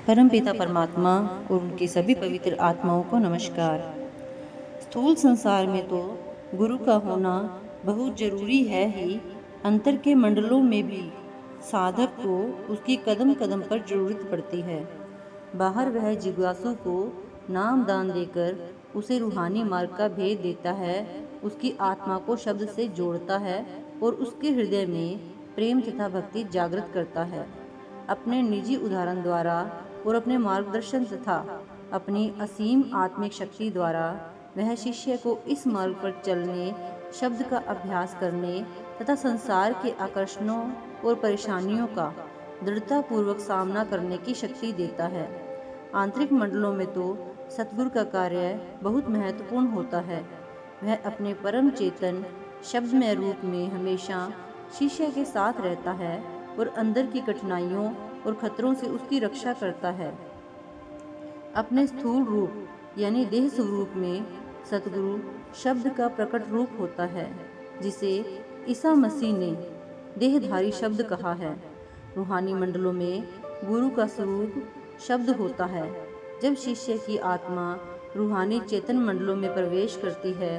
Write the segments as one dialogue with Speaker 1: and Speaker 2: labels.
Speaker 1: परमपिता परमात्मा और उनकी सभी पवित्र आत्माओं को नमस्कार। स्थूल संसार में तो गुरु का होना बहुत जरूरी है ही, अंतर के मंडलों में भी साधक को उसकी कदम कदम पर जरूरत पड़ती है। बाहर वह जिज्ञासु को नाम दान देकर उसे रूहानी मार्ग का भेद देता है, उसकी आत्मा को शब्द से जोड़ता है और उसके हृदय में प्रेम तथा भक्ति जागृत करता है। अपने निजी उदाहरण द्वारा और अपने मार्गदर्शन तथा अपनी असीम आत्मिक शक्ति द्वारा वह शिष्य को इस मार्ग पर चलने, शब्द का अभ्यास करने तथा संसार के आकर्षणों और परेशानियों का दृढ़तापूर्वक सामना करने की शक्ति देता है। आंतरिक मंडलों में तो सतगुरु का कार्य बहुत महत्वपूर्ण होता है। वह अपने परम चेतन शब्दमय रूप में हमेशा शिष्य के साथ रहता है और अंदर की कठिनाइयों और खतरों से उसकी रक्षा करता है। अपने स्थूल रूप यानी देह स्वरूप में सतगुरु शब्द का प्रकट रूप होता है, जिसे ईसा मसीह ने देहधारी शब्द कहा है। रूहानी मंडलों में गुरु का स्वरूप शब्द होता है। जब शिष्य की आत्मा रूहानी चेतन मंडलों में प्रवेश करती है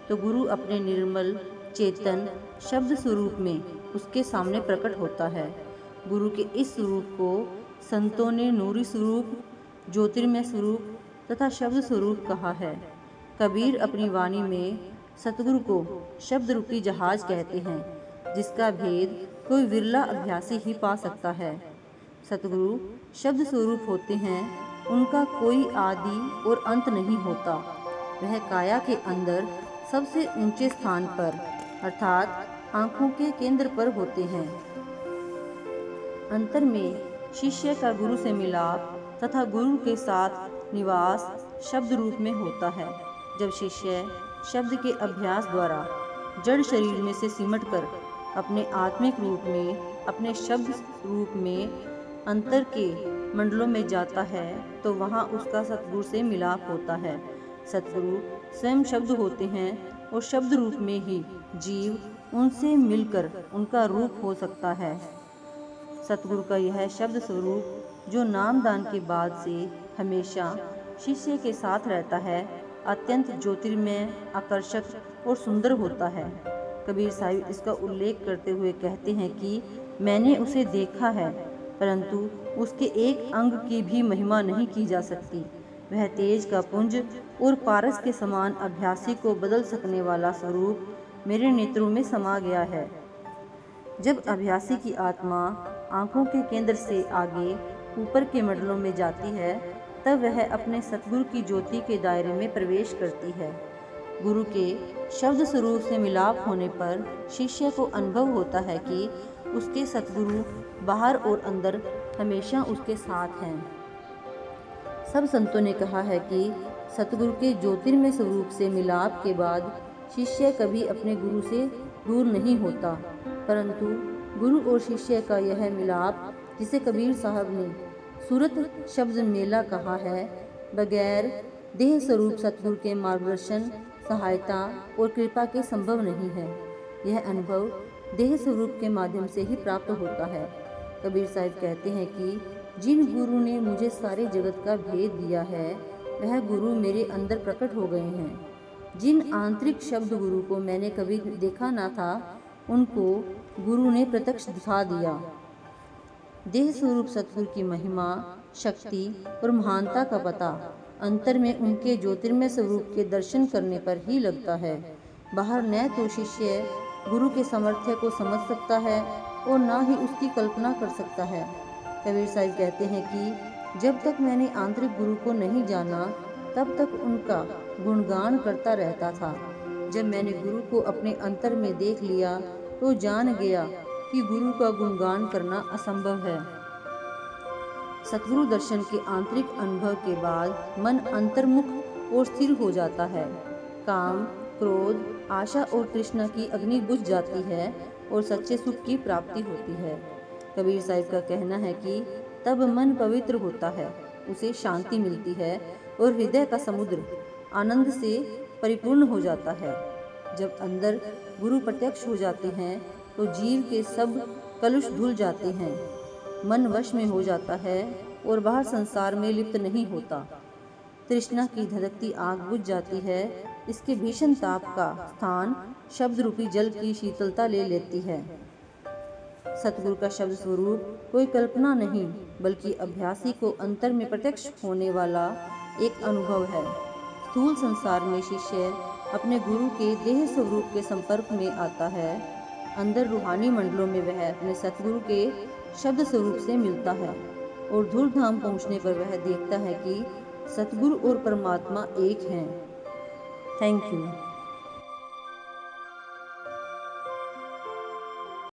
Speaker 1: तो गुरु अपने निर्मल चेतन शब्द स्वरूप में उसके सामने प्रकट होता है। गुरु के इस स्वरूप को संतों ने नूरी स्वरूप, ज्योतिर्मय स्वरूप तथा शब्द स्वरूप कहा है। कबीर अपनी वाणी में सतगुरु को शब्द रूपी जहाज कहते हैं, जिसका भेद कोई विरला अभ्यासी ही पा सकता है। सतगुरु शब्द स्वरूप होते हैं, उनका कोई आदि और अंत नहीं होता। वह काया के अंदर सबसे ऊंचे स्थान पर अर्थात आंखों के केंद्र पर होते हैं। अंतर में शिष्य का गुरु से मिलाप तथा गुरु के साथ निवास शब्द रूप में होता है। जब शिष्य शब्द के अभ्यास द्वारा जड़ शरीर में से सिमटकर अपने आत्मिक रूप में, अपने शब्द रूप में अंतर के मंडलों में जाता है तो वहाँ उसका सतगुरु से मिलाप होता है। सतगुरु स्वयं शब्द होते हैं और शब्द रूप में ही जीव उनसे मिलकर उनका रूप हो सकता है। सतगुरु का यह शब्द स्वरूप जो नाम दान के बाद से हमेशा शिष्य के साथ रहता है, अत्यंत ज्योतिर्मय, आकर्षक और सुंदर होता है। कबीर साहिब इसका उल्लेख करते हुए कहते हैं कि मैंने उसे देखा है, परंतु उसके एक अंग की भी महिमा नहीं की जा सकती। वह तेज का पुंज और पारस के समान अभ्यासी को बदल सकने वाला स्वरूप मेरे नेत्रों में समा गया है। जब अभ्यासी की आत्मा आंखों के केंद्र से आगे ऊपर के मंडलों में जाती है, तब वह अपने सतगुरु की ज्योति के दायरे में प्रवेश करती है। गुरु के शब्द स्वरूप से मिलाप होने पर शिष्य को अनुभव होता है कि उसके सतगुरु बाहर और अंदर हमेशा उसके साथ हैं। सब संतों ने कहा है कि सतगुरु के ज्योतिर्मय स्वरूप से मिलाप के बाद शिष्य कभी अपने गुरु से दूर नहीं होता, परंतु गुरु और शिष्य का यह मिलाप, जिसे कबीर साहब ने सूरत शब्द मेला कहा है, बगैर देह स्वरूप सतगुरु के मार्गदर्शन, सहायता और कृपा के संभव नहीं है। यह अनुभव देह स्वरूप के माध्यम से ही प्राप्त होता है। कबीर साहब कहते हैं कि जिन गुरु ने मुझे सारे जगत का भेद दिया है, वह गुरु मेरे अंदर प्रकट हो गए हैं। जिन आंतरिक शब्द गुरु को मैंने कभी देखा ना था, उनको गुरु ने प्रत्यक्ष दिखा दिया। देह स्वरूप सतगुरु की महिमा, शक्ति और महानता का पता अंतर में उनके ज्योतिर्मय स्वरूप के दर्शन करने पर ही लगता है। बाहर न तो शिष्य गुरु के सामर्थ्य को समझ सकता है और ना ही उसकी कल्पना कर सकता है। कबीर साहिब कहते हैं कि जब तक मैंने आंतरिक गुरु को नहीं जाना, तब तक उनका गुणगान करता रहता था। जब मैंने गुरु को अपने अंतर में देख लिया तो जान गया कि गुरु का गुणगान करना असंभव है। सतगुरु दर्शन के आंतरिक अनुभव के बाद मन अंतर्मुख और स्थिर हो जाता है। काम, क्रोध, आशा और तृष्णा की अग्नि बुझ जाती है और सच्चे सुख की प्राप्ति होती है। कबीर साहिब का कहना है कि तब मन पवित्र होता है, उसे शांति मिलती है और हृदय का समुद्र आनंद से परिपूर्ण हो जाता है। जब अंदर गुरु प्रत्यक्ष हो जाते हैं तो जीव के सब कलुष धुल जाते हैं, मन वश में हो जाता है और बाहर संसार में लिप्त नहीं होता। तृष्णा की धधकती आग बुझ जाती है। इसके भीषण ताप का स्थान शब्द रूपी जल की शीतलता ले लेती है। सतगुरु का शब्द स्वरूप कोई कल्पना नहीं, बल्कि अभ्यासी को अंतर में प्रत्यक्ष होने वाला एक अनुभव है। स्थूल संसार में शिष्य अपने गुरु के देह स्वरूप के संपर्क में आता है। अंदर रूहानी मंडलों में वह अपने सतगुरु के शब्द स्वरूप से मिलता है और धूर्धाम पहुंचने पर वह देखता है कि सतगुरु और परमात्मा एक हैं। Thank you.